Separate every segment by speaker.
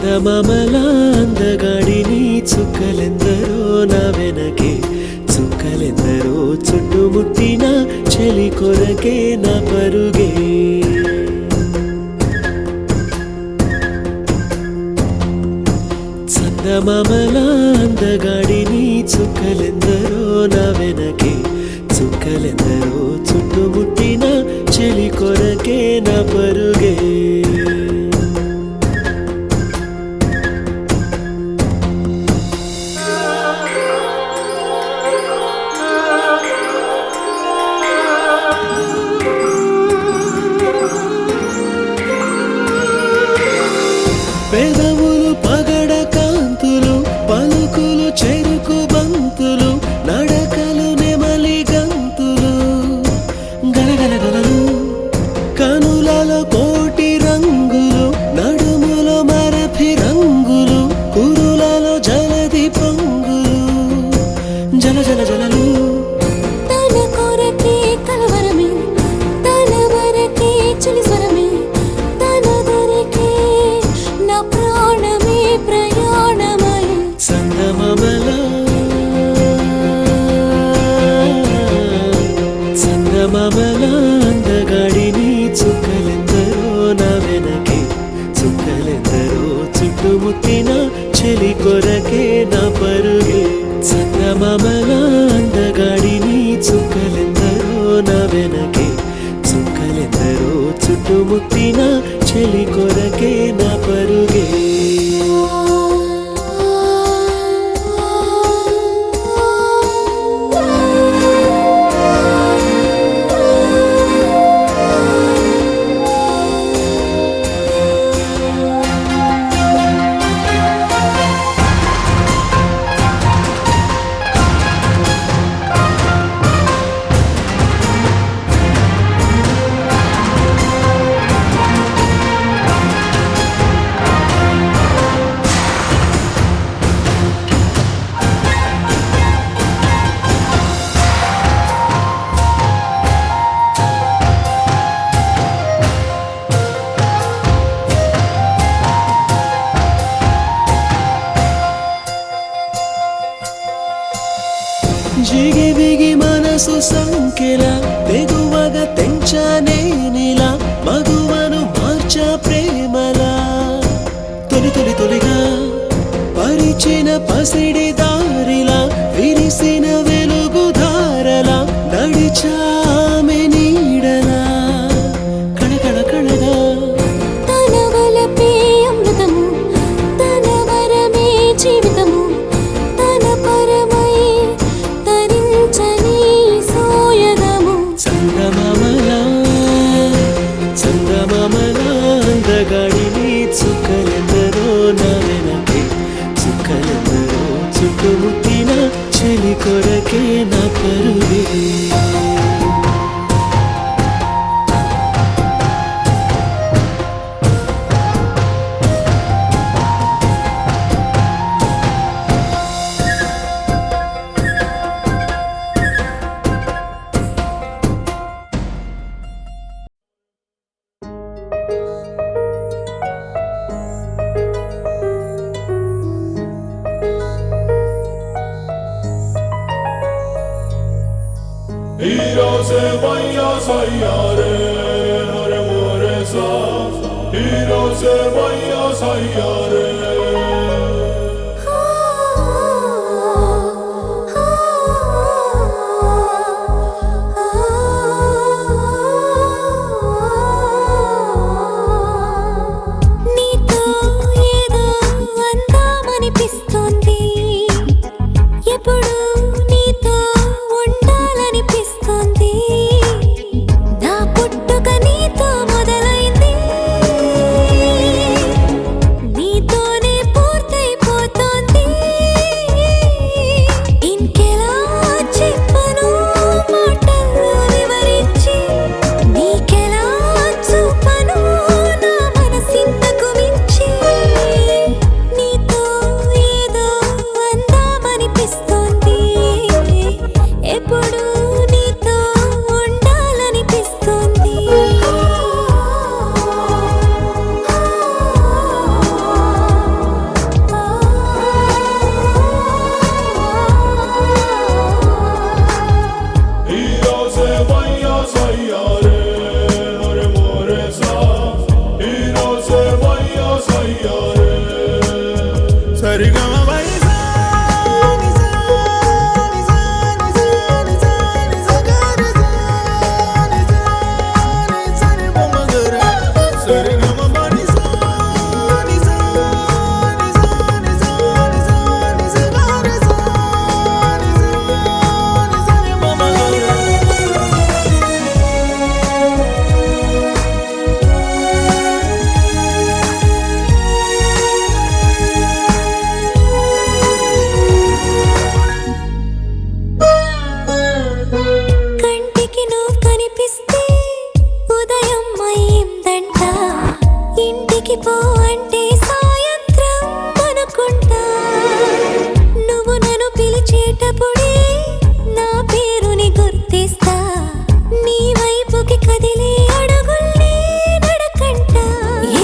Speaker 1: చందమామల అందగాడిని చుక్కలెందరో నా వెనకే చుక్కలెందరో చుట్టుముట్టిన చెలి కొరకే నా పరుగే చందమామల అందగాడిని చుక్కలెందరో నా వెనకే చుక్కలెందరో చుట్టుముట్టిన చెలి కొరకే నా పరుగే పెదవులు పగడ కాంతులు పలుకులు చెరుకు బంతులు నడకలు నెమలి గంతులు గలగలగలలు కనులలో కోటి రంగులు నడుములో మరఫి రంగులు కురులలో జలది పొంగులు జల జల జలలు
Speaker 2: తన కొరకే కలవరమే తన వరకే చలిస్వరమే తన దొరికే నా ప్రాణమే ప్రయాణమై
Speaker 1: చందమామల చందమామల అందగాడిని చుక్కలెందరో నా వెనకే చుక్కలెందరో చుట్టుముట్టిన చెలి కొరకే నా పరుగే చందమామల అందగాడిని చుక్కలెందరో నా వెనకే చుక్కలెందరో చుట్టుముట్టిన చెలి కొరకే నా పరుగే జిగి బిగి మనసు సంఖ్యల తెగువగా తెంచానే నీలా మగువను మార్చా ప్రేమలా తొలి తొలి తొలిగా పరిచిన పసిడి దారిలా విరిసిన వెలుగు ధారలా నడిచామె నీడలా కణకణ కణగా
Speaker 2: తన వలపే అమృతము తన వరమే జీవితము తన పరమై తరించని సోయగము
Speaker 1: చందమామల చందమామల అందగాడిని చుక్కలెందరో నా వెనకే చుక్కలెందరో చుట్టుముట్టిన చెలి కొరకే నా పరుగే
Speaker 3: Hiro se vaya sayare, hare more sa. Hiro se vaya sayare.
Speaker 2: నీతో ఏదో అందామనిపిస్తోంది ఎప్పుడు నీతో ఉండాలనిపిస్తోంది నా పుట్టుక నీతో మొదలైంది నీతో ఇంటికి పో అంటే సాయంత్రం అనుకుంటా. నువ్వు నన్ను పిలిచేటప్పుడే నా పేరుని గుర్తిస్తా. నీ వైపుకి కదిలే అడుగుల్ని నడకంట.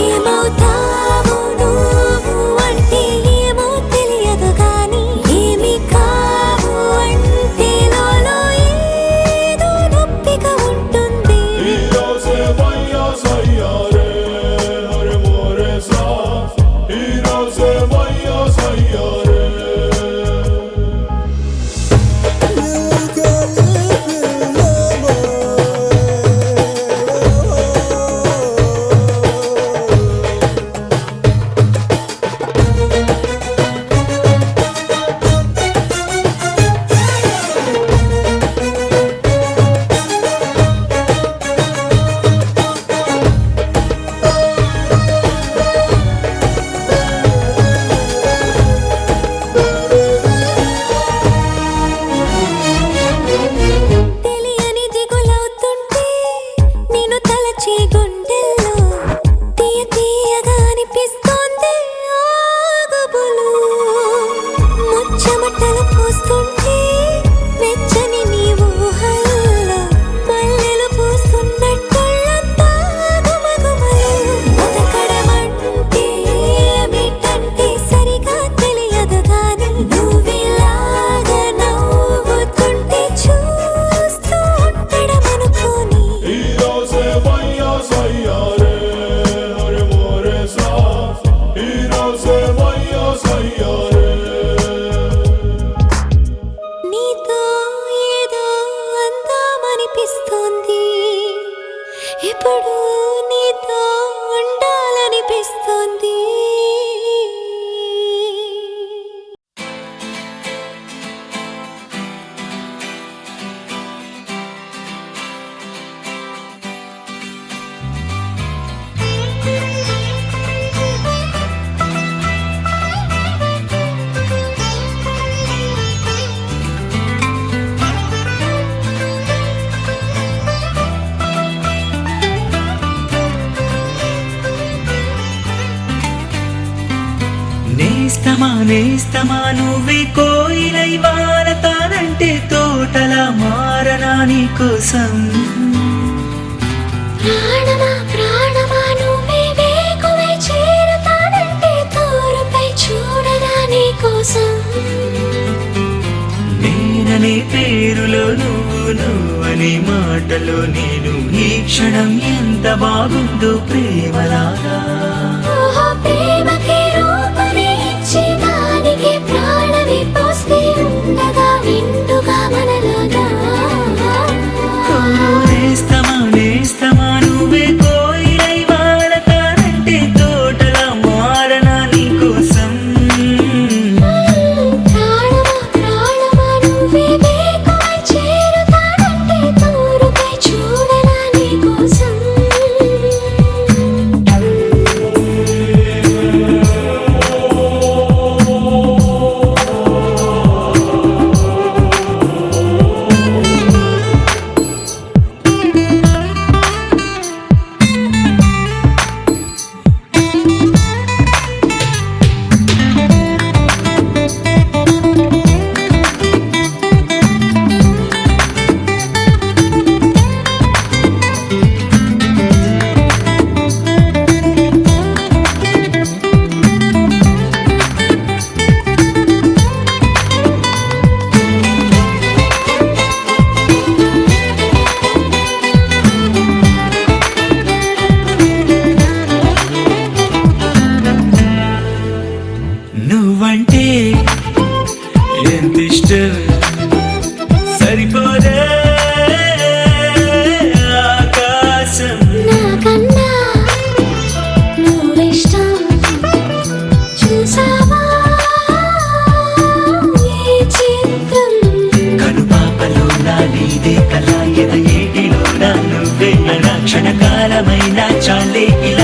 Speaker 2: ఏమవుతావు నువ్వు అంటే ఏమో తెలియదు గాని, ఏమి కావు అంటే లోలో ఏదో నొప్పిగా ఉంటుంది.
Speaker 3: ఈరోజే వయ్యా సయ్యారే హరే మోరే సా. ఈరోజే వయ్యా సయ్యారే.
Speaker 2: తెలియని దిగులవుతుంటే నేను తలచే గుండెల్లో తీయ తీయగా అనిపిస్తోంది ఆగుబులు. ముచ్చమటలు పోస్తుంటే మెచ్చని నీ ఊహల్లో మల్లెలు పూస్తున్నట్టుళ్ళంతా గుమగుమలు. బతకడమంటే ఏమిటంటే సరిగా తెలియదు గాని, నువ్విలాగా నవ్వుతుంటే చూస్తూ ఉండడమనుకోని.
Speaker 3: ఈరోజే వయ్యా సయ్యారే హరే మోరే సా. ఈరోజే వయ్యా సయ్యారే.
Speaker 2: నీతో ఏదో అందామనిపిస్తోంది. ఇప్పుడు నీతో ఉండాలనిపిస్తోంది.
Speaker 1: నేస్తమా నేస్తమా నువ్వే కోయిలై వారతానంటే తోటలా మారనా నీ కోసం.
Speaker 2: ప్రాణమా ప్రాణమా నువ్వే వేకువై చేరుతానంటే తోరుపై చూడగా నీ కోసం.
Speaker 1: నేననే పేరులో నువ్వనే మాటలో నేను. ఈ క్షణం ఎంత బాగుందో ప్రేమలాగా.
Speaker 2: ఓహో ప్రేమకి రూపమే ఇచ్చి దానికి ప్రాణమి పోస్తే ఉండగా నిండుగా మనలాగా.
Speaker 1: నేస్తమా నేస్తమా నువ్వే కోయిలై వారతానంటే తోటలా మారనా నీ కోసం.
Speaker 2: ప్రాణమా ప్రాణమా నువ్వే వేకువై చేరుతానంటే తోరుపై చూడగా నీ కోసం.
Speaker 1: నువ్వంటే ఎంత ఇష్టం సరిపోదే ఆకాశం.
Speaker 2: నాకన్నా నువ్విష్టం చూసావా ఈ చిత్రం.
Speaker 1: కనుపాపలో నా నీదే కళ ఎద ఏటిలో నా నువ్వే నా క్షణకాలమైన చాలే ఇలా